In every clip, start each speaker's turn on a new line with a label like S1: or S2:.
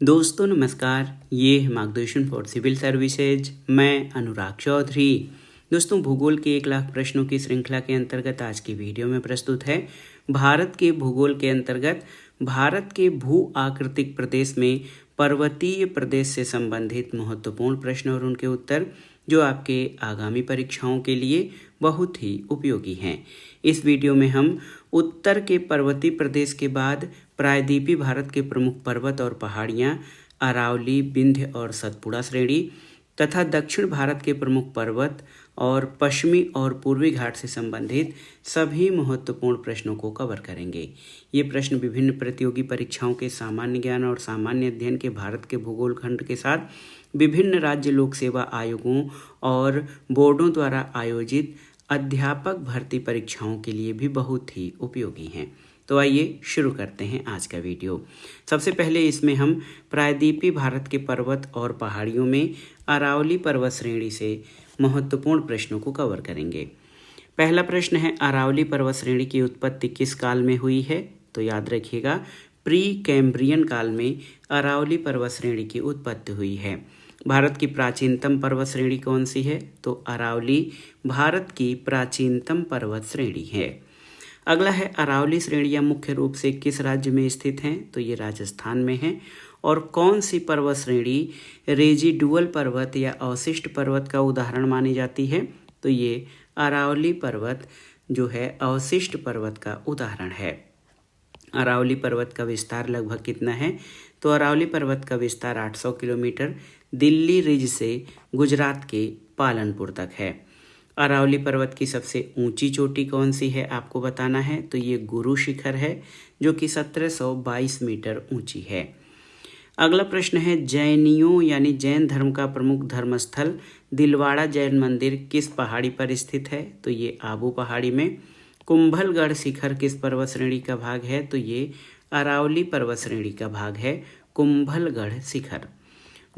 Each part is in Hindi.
S1: दोस्तों नमस्कार, ये है मार्गदर्शन फॉर सिविल सर्विसेज। मैं अनुराग चौधरी। दोस्तों, भूगोल के 1 लाख प्रश्नों की श्रृंखला के अंतर्गत आज की वीडियो में प्रस्तुत है भारत के भूगोल के अंतर्गत भारत के भू आकृतिक प्रदेश में पर्वतीय प्रदेश से संबंधित महत्वपूर्ण प्रश्न और उनके उत्तर, जो आपके आगामी परीक्षाओं के लिए बहुत ही उपयोगी हैं। इस वीडियो में हम उत्तर के पर्वतीय प्रदेश के बाद प्रायद्वीपीय भारत के प्रमुख पर्वत और पहाड़ियाँ, अरावली, विंध्य और सतपुड़ा श्रेणी तथा दक्षिण भारत के प्रमुख पर्वत और पश्चिमी और पूर्वी घाट से संबंधित सभी महत्वपूर्ण प्रश्नों को कवर करेंगे। ये प्रश्न विभिन्न प्रतियोगी परीक्षाओं के सामान्य ज्ञान और सामान्य अध्ययन के भारत के भूगोल खंड के साथ विभिन्न राज्य लोक सेवा आयोगों और बोर्डों द्वारा आयोजित अध्यापक भर्ती परीक्षाओं के लिए भी बहुत ही उपयोगी हैं। तो आइए शुरू करते हैं आज का वीडियो। सबसे पहले इसमें हम प्रायद्वीपीय भारत के पर्वत और पहाड़ियों में अरावली पर्वत श्रेणी से महत्वपूर्ण प्रश्नों को कवर करेंगे। पहला प्रश्न है, अरावली पर्वत श्रेणी की उत्पत्ति किस काल में हुई है? तो याद रखिएगा, प्री कैम्ब्रियन काल में अरावली पर्वत श्रेणी की उत्पत्ति हुई है। भारत की प्राचीनतम पर्वत श्रेणी कौन सी है? तो अरावली भारत की प्राचीनतम पर्वत श्रेणी है। अगला है, अरावली श्रेणियाँ मुख्य रूप से किस राज्य में स्थित हैं? तो ये राजस्थान में है। और कौन सी पर्वत श्रेणी रेजिडुअल पर्वत या अवशिष्ट पर्वत का उदाहरण मानी जाती है? तो ये अरावली पर्वत जो है अवशिष्ट पर्वत का उदाहरण है। अरावली पर्वत का विस्तार लगभग कितना है? तो अरावली पर्वत का विस्तार 800 किलोमीटर दिल्ली रिज से गुजरात के पालनपुर तक है। अरावली पर्वत की सबसे ऊंची चोटी कौन सी है आपको बताना है। तो ये गुरु शिखर है, जो कि 1722 मीटर ऊंची है। अगला प्रश्न है, जैनियों यानी जैन धर्म का प्रमुख धर्मस्थल दिलवाड़ा जैन मंदिर किस पहाड़ी पर स्थित है? तो ये आबू पहाड़ी में। कुंभलगढ़ शिखर किस पर्वत श्रेणी का भाग है? तो ये अरावली पर्वत श्रेणी का भाग है कुंभलगढ़ शिखर।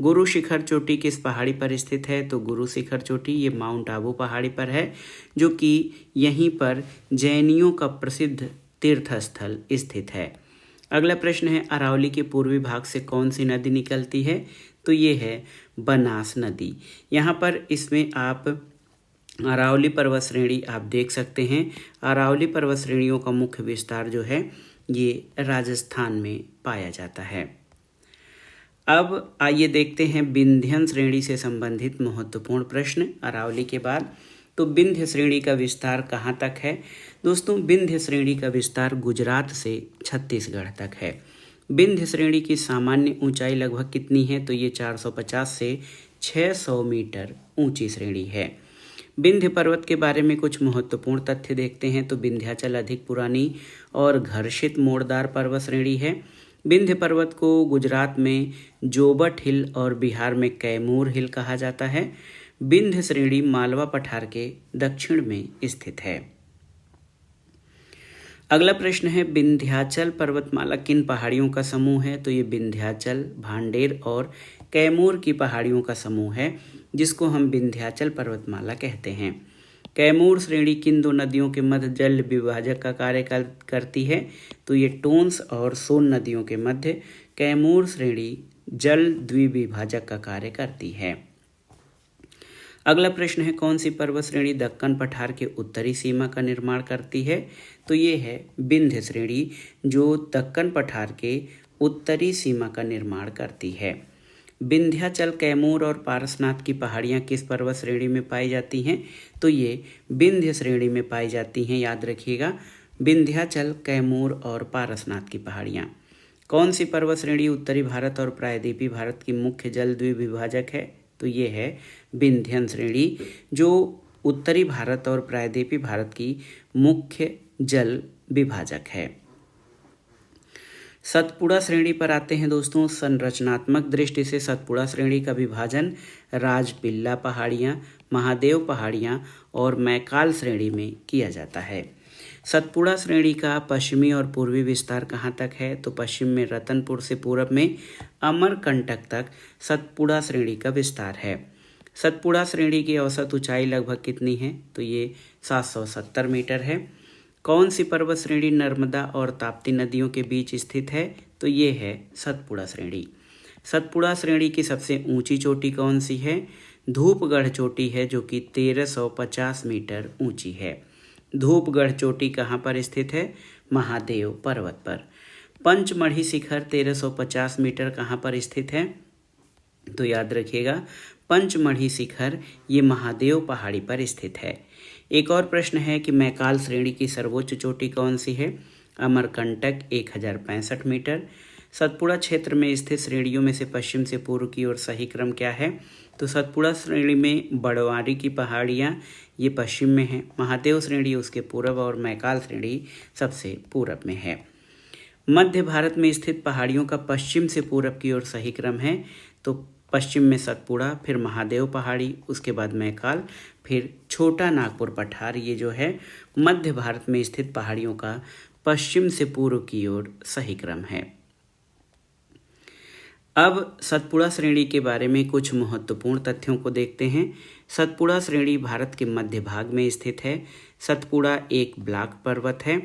S1: गुरु शिखर चोटी किस पहाड़ी पर स्थित है? तो गुरु शिखर चोटी ये माउंट आबू पहाड़ी पर है, जो कि यहीं पर जैनियों का प्रसिद्ध तीर्थ स्थल स्थित है। अगला प्रश्न है, अरावली के पूर्वी भाग से कौन सी नदी निकलती है? तो ये है बनास नदी। यहाँ पर इसमें आप अरावली पर्वत श्रेणी आप देख सकते हैं। अरावली पर्वत श्रेणियों का मुख्य विस्तार जो है ये राजस्थान में पाया जाता है। अब आइए देखते हैं विंध्यन श्रेणी से संबंधित महत्वपूर्ण प्रश्न अरावली के बाद। तो विंध्य श्रेणी का विस्तार कहाँ तक है? दोस्तों, विंध्य श्रेणी का विस्तार गुजरात से छत्तीसगढ़ तक है। विंध्य श्रेणी की सामान्य ऊंचाई लगभग कितनी है? तो ये 450 से 600 मीटर ऊंची श्रेणी है। विंध्य पर्वत के बारे में कुछ महत्वपूर्ण तथ्य देखते हैं। तो विंध्याचल अधिक पुरानी और घर्षित मोड़दार पर्वत श्रेणी है। विंध्य पर्वत को गुजरात में जोबट हिल और बिहार में कैमूर हिल कहा जाता है। विंध्य श्रेणी मालवा पठार के दक्षिण में स्थित है। अगला प्रश्न है, विंध्याचल पर्वतमाला किन पहाड़ियों का समूह है? तो ये विंध्याचल, भांडेर और कैमूर की पहाड़ियों का समूह है, जिसको हम विंध्याचल पर्वतमाला कहते हैं। कैमूर श्रेणी किन दो नदियों के मध्य जल विभाजक का कार्य करती है? तो ये टोंस और सोन नदियों के मध्य कैमूर श्रेणी जल द्विविभाजक का कार्य करती है। अगला प्रश्न है, कौन सी पर्वत श्रेणी दक्कन पठार के उत्तरी सीमा का निर्माण करती है? तो ये है विंध्य श्रेणी, जो दक्कन पठार के उत्तरी सीमा का निर्माण करती है। विंध्याचल, कैमूर और पारसनाथ की पहाड़ियाँ किस पर्वत श्रेणी में पाई जाती हैं? तो ये विंध्य श्रेणी में पाई जाती हैं। याद रखिएगा, विंध्याचल, कैमूर और पारसनाथ की पहाड़ियाँ। कौन सी पर्वत श्रेणी उत्तरी भारत और प्रायद्वीपीय भारत की मुख्य जल द्विविभाजक है? तो ये है विंध्यन श्रेणी, जो उत्तरी भारत और प्रायद्वीपीय भारत की मुख्य जल विभाजक है। सतपुड़ा श्रेणी पर आते हैं दोस्तों। संरचनात्मक दृष्टि से सतपुड़ा श्रेणी का विभाजन राजपिल्ला पहाड़ियाँ, महादेव पहाड़ियाँ और मैकाल श्रेणी में किया जाता है। सतपुड़ा श्रेणी का पश्चिमी और पूर्वी विस्तार कहाँ तक है? तो पश्चिम में रतनपुर से पूरब में अमरकंटक तक सतपुड़ा श्रेणी का विस्तार है। सतपुड़ा श्रेणी की औसत ऊंचाई लगभग कितनी है? तो ये 770 मीटर है। कौन सी पर्वत श्रेणी नर्मदा और ताप्ती नदियों के बीच स्थित है? तो ये है सतपुड़ा श्रेणी। सतपुड़ा श्रेणी की सबसे ऊंची चोटी कौन सी है? धूपगढ़ चोटी है, जो कि 1350 मीटर ऊंची है। धूपगढ़ चोटी कहाँ पर स्थित है? महादेव पर्वत पर। पंचमढ़ी शिखर 1350 मीटर कहाँ पर स्थित है? तो याद रखिएगा, पंचमढ़ी शिखर ये महादेव पहाड़ी पर स्थित है। एक और प्रश्न है कि मैकाल श्रेणी की सर्वोच्च चोटी कौन सी है? अमरकंटक 1065 मीटर। सतपुड़ा क्षेत्र में स्थित श्रेणियों में से पश्चिम से पूर्व की ओर सही क्रम क्या है? तो सतपुड़ा श्रेणी में बड़वारी की पहाड़ियाँ ये पश्चिम में है, महादेव श्रेणी उसके पूर्व और मैकाल श्रेणी सबसे पूर्व में है। मध्य भारत में स्थित पहाड़ियों का पश्चिम से पूरब की ओर सही क्रम है, तो पश्चिम में सतपुड़ा, फिर महादेव पहाड़ी, उसके बाद मैकाल, फिर छोटा नागपुर पठार। ये जो है मध्य भारत में स्थित पहाड़ियों का पश्चिम से पूर्व की ओर सही क्रम है। अब सतपुड़ा श्रेणी के बारे में कुछ महत्वपूर्ण तथ्यों को देखते हैं। सतपुड़ा श्रेणी भारत के मध्य भाग में स्थित है। सतपुड़ा एक ब्लॉक पर्वत है।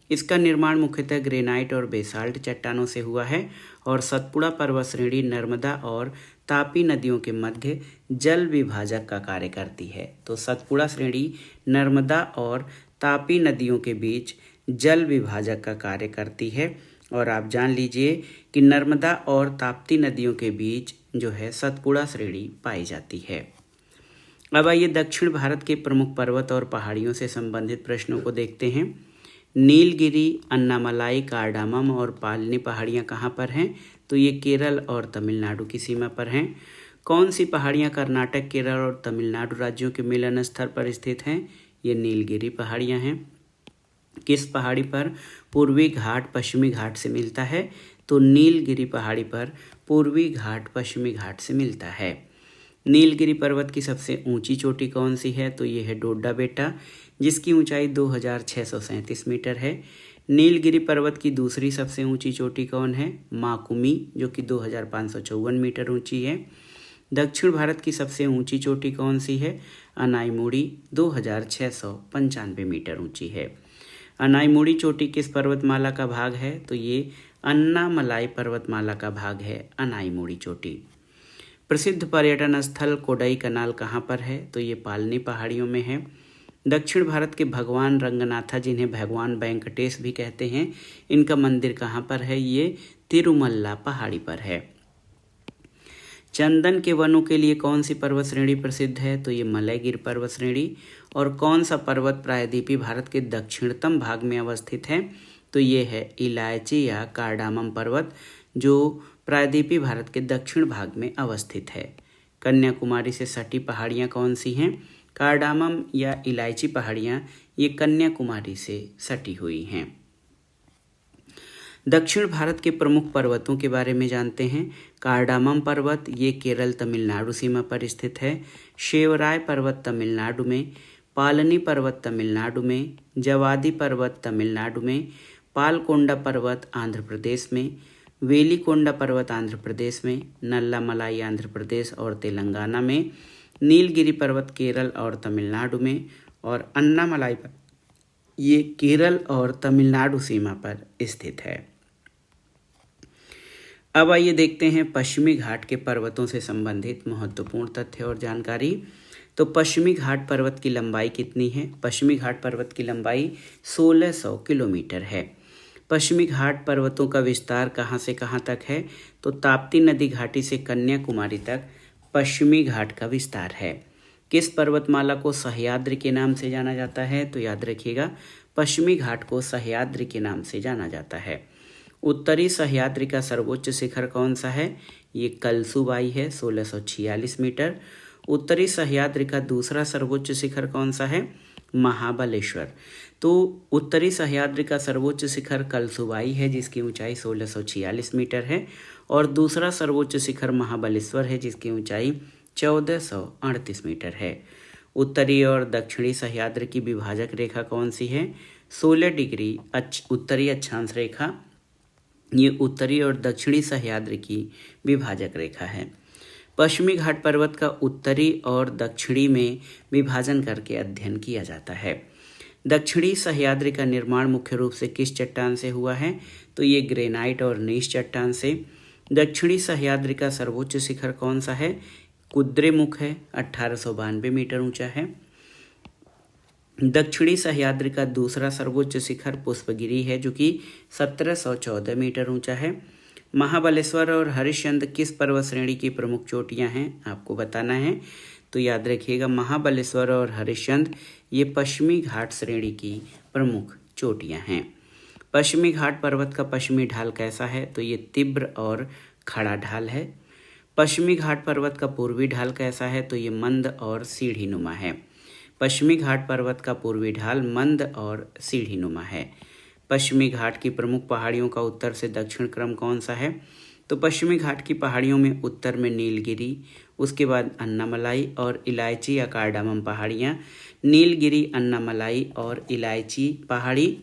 S1: इसका निर्माण मुख्यतः ग्रेनाइट और बेसाल्ट चट्टानों से हुआ है और सतपुड़ा पर्वत श्रेणी नर्मदा और तापी नदियों के मध्य जल विभाजक का कार्य करती है। तो सतपुड़ा श्रेणी नर्मदा और तापी नदियों के बीच जल विभाजक का कार्य करती है और आप जान लीजिए कि नर्मदा और ताप्ती नदियों के बीच जो है सतपुड़ा श्रेणी पाई जाती है। अब आइए दक्षिण भारत के प्रमुख पर्वत और पहाड़ियों से संबंधित प्रश्नों को देखते हैं। नीलगिरी, अन्नामलाई, कार्डामम और पालनी पहाड़ियाँ कहाँ पर हैं? तो ये केरल और तमिलनाडु की सीमा पर हैं। कौन सी पहाड़ियाँ कर्नाटक, केरल और तमिलनाडु राज्यों के मिलन स्थल पर स्थित हैं? ये नीलगिरी पहाड़ियाँ हैं। किस पहाड़ी पर पूर्वी घाट पश्चिमी घाट से मिलता है? तो नीलगिरी पहाड़ी पर पूर्वी घाट पश्चिमी घाट से मिलता है। नीलगिरी पर्वत की सबसे ऊंची चोटी कौन सी है? तो ये है डोडा बेटा, जिसकी ऊंचाई 2637 मीटर है। नीलगिरी पर्वत की दूसरी सबसे ऊंची चोटी कौन है? माकुमी, जो कि 2554 मीटर ऊंची है। दक्षिण भारत की सबसे ऊंची चोटी कौन सी है? अनाईमुड़ी, 2695 मीटर ऊंची है। अनाईमुड़ी चोटी किस पर्वतमाला का भाग है? तो ये अन्नामलाई पर्वतमाला का भाग है अनाईमुड़ी चोटी। प्रसिद्ध पर्यटन स्थल कोडई कनाल कहाँ पर है? तो ये पालनी पहाड़ियों में है। दक्षिण भारत के भगवान रंगनाथा, जिन्हें भगवान वेंकटेश भी कहते हैं, इनका मंदिर कहाँ पर है? ये तिरुमल्ला पहाड़ी पर है। चंदन के वनों के लिए कौन सी पर्वत श्रेणी प्रसिद्ध है? तो ये मलयगिर पर्वत श्रेणी। और कौन सा पर्वत प्रायद्वीपीय भारत के दक्षिणतम भाग में अवस्थित है? तो ये है इलायची या कार्डामम पर्वत, जो प्रायद्वीपीय भारत के दक्षिण भाग में अवस्थित है। कन्याकुमारी से सटी पहाड़ियाँ कौन सी हैं? कार्डामम या इलायची पहाड़ियाँ ये कन्याकुमारी से सटी हुई हैं। दक्षिण भारत के प्रमुख पर्वतों के बारे में जानते हैं। कार्डामम पर्वत ये केरल तमिलनाडु सीमा पर स्थित है। शेवराय पर्वत तमिलनाडु में, पालनी पर्वत तमिलनाडु में, जवादी पर्वत तमिलनाडु में, पालकोंडा पर्वत आंध्र प्रदेश में, वेलिकोंडा पर्वत आंध्र प्रदेश में, नल्लामलाई आंध्र प्रदेश और तेलंगाना में, नीलगिरी पर्वत केरल और तमिलनाडु में और अन्नामलाई ये केरल और तमिलनाडु सीमा पर स्थित है। अब आइए देखते हैं पश्चिमी घाट के पर्वतों से संबंधित महत्वपूर्ण तथ्य और जानकारी। तो पश्चिमी घाट पर्वत की लंबाई कितनी है? पश्चिमी घाट पर्वत की लंबाई 1600 किलोमीटर है। पश्चिमी घाट पर्वतों का विस्तार कहाँ से कहाँ तक है? तो ताप्ती नदी घाटी से कन्याकुमारी तक पश्चिमी घाट का विस्तार है। किस पर्वतमाला को सह्याद्री के नाम से जाना जाता है? तो याद रखिएगा, पश्चिमी घाट को सह्याद्री के नाम से जाना जाता है। उत्तरी सह्याद्री का सर्वोच्च शिखर कौन सा है? ये कलसुबाई है, 1646 मीटर। उत्तरी सह्याद्री का दूसरा सर्वोच्च शिखर कौन सा है? महाबलेश्वर। तो उत्तरी सह्याद्री का सर्वोच्च शिखर कलसुबाई है, जिसकी ऊंचाई 1646 मीटर है, और दूसरा सर्वोच्च शिखर महाबलेश्वर है, जिसकी ऊंचाई 1438 मीटर है। उत्तरी और दक्षिणी सह्याद्री की विभाजक रेखा कौन सी है? 16 डिग्री उत्तरी अक्षांश रेखा ये उत्तरी और दक्षिणी सह्याद्री की विभाजक रेखा है। पश्चिमी घाट पर्वत का उत्तरी और दक्षिणी में विभाजन करके अध्ययन किया जाता है। दक्षिणी सह्याद्री का निर्माण मुख्य रूप से किस चट्टान से हुआ है? तो ये ग्रेनाइट और नीस चट्टान से। दक्षिणी सह्याद्री का सर्वोच्च शिखर कौन सा है? कुद्रेमुख है, 1892 मीटर ऊंचा है। दक्षिणी सह्याद्री का दूसरा सर्वोच्च शिखर पुष्पगिरी है जो कि 1714 मीटर ऊंचा है। महाबलेश्वर और हरिश्चंद्र किस पर्वत श्रेणी की प्रमुख चोटियां हैं? आपको बताना है। तो याद रखिएगा, महाबलेश्वर और हरिश्चंद्र ये पश्चिमी घाट श्रेणी की प्रमुख चोटियां हैं। पश्चिमी घाट पर्वत का पश्चिमी ढाल कैसा है? तो ये तीव्र और खड़ा ढाल है। पश्चिमी घाट पर्वत का पूर्वी ढाल कैसा है? तो ये मंद और सीढ़ीनुमा है। पश्चिमी घाट पर्वत का पूर्वी ढाल मंद और सीढ़ीनुमा है। पश्चिमी घाट की प्रमुख पहाड़ियों का उत्तर से दक्षिण क्रम कौन सा है? तो पश्चिमी घाट की पहाड़ियों में उत्तर में नीलगिरी, उसके बाद अन्नामलाई और इलायची या कार्डामम पहाड़ियाँ। नीलगिरी, अन्नामलाई और इलायची पहाड़ी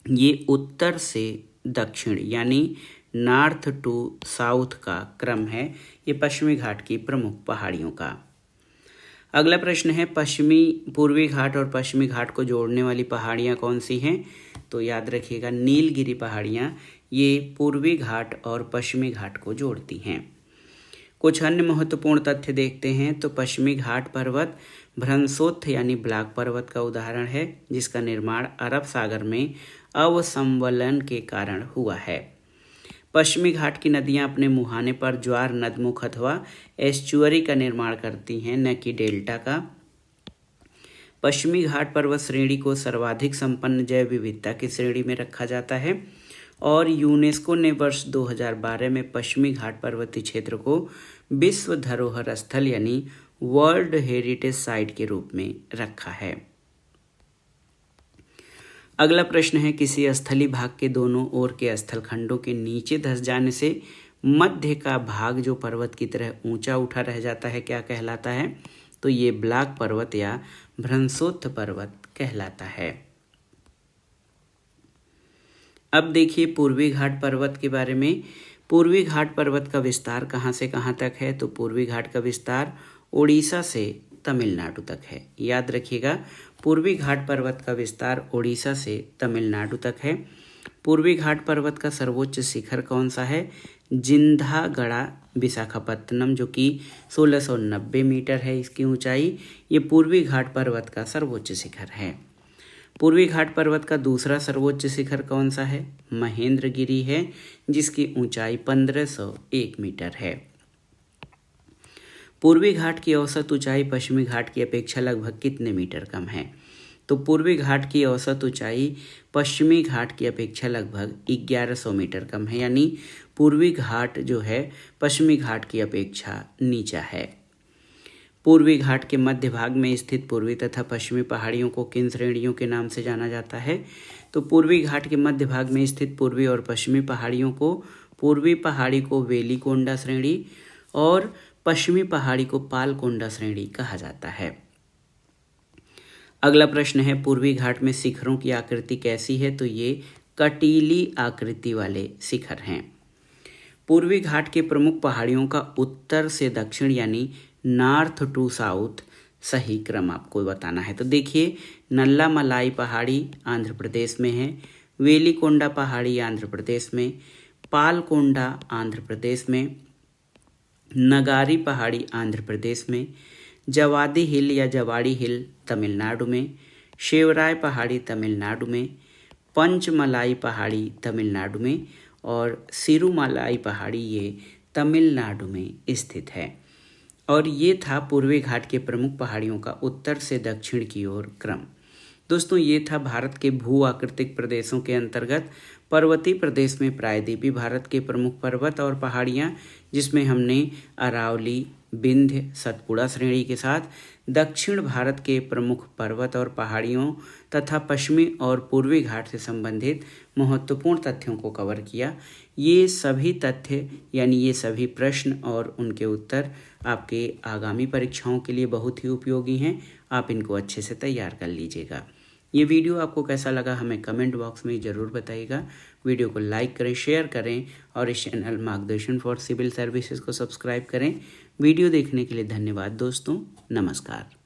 S1: ये उत्तर से दक्षिण यानी नॉर्थ टू साउथ का क्रम है, ये पश्चिमी घाट की प्रमुख पहाड़ियों का। अगला प्रश्न है, पूर्वी घाट और पश्चिमी घाट को जोड़ने वाली पहाड़ियाँ कौन सी हैं? तो याद रखिएगा, नीलगिरी पहाड़ियाँ ये पूर्वी घाट और पश्चिमी घाट को जोड़ती हैं। कुछ अन्य महत्वपूर्ण तथ्य देखते हैं। तो पश्चिमी घाट पर्वत भ्रंशोत्थ यानी ब्लैक पर्वत का उदाहरण है, जिसका निर्माण अरब सागर में अवसंवलन के कारण हुआ है। पश्चिमी घाट की नदियां अपने मुहाने पर ज्वार नदमुख अथवा एस्चुअरी का निर्माण करती हैं, न कि डेल्टा का। पश्चिमी घाट पर्वत श्रेणी को सर्वाधिक संपन्न जैव विविधता की श्रेणी में रखा जाता है और यूनेस्को ने वर्ष 2012 में पश्चिमी घाट पर्वतीय क्षेत्र को विश्व धरोहर स्थल यानी वर्ल्ड हेरिटेज साइट के रूप में रखा है। अगला प्रश्न है, किसी स्थली भाग के दोनों ओर के स्थल खंडों के नीचे धंस जाने से मध्य का भाग जो पर्वत की तरह ऊंचा उठा रह जाता है, क्या कहलाता है? तो ये ब्लैक पर्वत या भ्रंशोत्थ पर्वत कहलाता है। अब देखिए पूर्वी घाट पर्वत के बारे में। पूर्वी घाट पर्वत का विस्तार कहाँ से कहाँ तक है? तो पूर्वी घाट का विस्तार उड़ीसा से तमिलनाडु तक है। याद रखिएगा, पूर्वी घाट पर्वत का विस्तार उड़ीसा से तमिलनाडु तक है। पूर्वी घाट पर्वत का सर्वोच्च शिखर कौन सा है? जिंधागड़ा विशाखापत्तनम, जो कि 1690 मीटर है इसकी ऊंचाई। ये पूर्वी घाट पर्वत का सर्वोच्च शिखर है। पूर्वी घाट पर्वत का दूसरा सर्वोच्च शिखर कौन सा है? महेंद्रगिरी है, जिसकी ऊंचाई 1501 मीटर है। पूर्वी घाट की औसत ऊंचाई पश्चिमी घाट की अपेक्षा लगभग कितने मीटर कम है? तो पूर्वी घाट की औसत ऊंचाई पश्चिमी घाट की अपेक्षा लगभग 1100 मीटर कम है, यानी पूर्वी घाट जो है पश्चिमी घाट की अपेक्षा नीचा है। पूर्वी घाट के मध्य भाग में स्थित पूर्वी तथा पश्चिमी पहाड़ियों को किन श्रेणियों के नाम से जाना जाता है? तो पूर्वी घाट के मध्य भाग में स्थित पूर्वी और पश्चिमी पहाड़ियों को पूर्वी पहाड़ी को वेलिकोंडा श्रेणी और पश्चिमी पहाड़ी को पालकोंडा श्रेणी कहा जाता है। अगला प्रश्न है, पूर्वी घाट में शिखरों की आकृति कैसी है? तो ये कटीली आकृति वाले शिखर हैं। पूर्वी घाट के प्रमुख पहाड़ियों का उत्तर से दक्षिण यानी नॉर्थ टू साउथ सही क्रम आपको बताना है। तो देखिए, नल्लामलाई पहाड़ी आंध्र प्रदेश में है, वेलिकोंडा पहाड़ी आंध्र प्रदेश में, पालकोंडा आंध्र प्रदेश में, नगारी पहाड़ी आंध्र प्रदेश में, जवादी हिल या जवाड़ी हिल तमिलनाडु में, शेवराय पहाड़ी तमिलनाडु में, पंचमलाई पहाड़ी तमिलनाडु में और सिरुमलाई पहाड़ी ये तमिलनाडु में स्थित है। और ये था पूर्वी घाट के प्रमुख पहाड़ियों का उत्तर से दक्षिण की ओर क्रम। दोस्तों, ये था भारत के भू आकृतिक प्रदेशों के अंतर्गत पर्वतीय प्रदेश में प्रायद्वीपीय भारत के प्रमुख पर्वत और पहाड़ियाँ, जिसमें हमने अरावली, विंध्य, सतपुड़ा श्रेणी के साथ दक्षिण भारत के प्रमुख पर्वत और पहाड़ियों तथा पश्चिमी और पूर्वी घाट से संबंधित महत्वपूर्ण तथ्यों को कवर किया। ये सभी तथ्य यानी ये सभी प्रश्न और उनके उत्तर आपके आगामी परीक्षाओं के लिए बहुत ही उपयोगी हैं। आप इनको अच्छे से तैयार कर लीजिएगा। ये वीडियो आपको कैसा लगा हमें कमेंट बॉक्स में ज़रूर बताइएगा। वीडियो को लाइक करें, शेयर करें और इस चैनल मार्गदर्शन फॉर सिविल सर्विसेज को सब्सक्राइब करें। वीडियो देखने के लिए धन्यवाद दोस्तों। नमस्कार।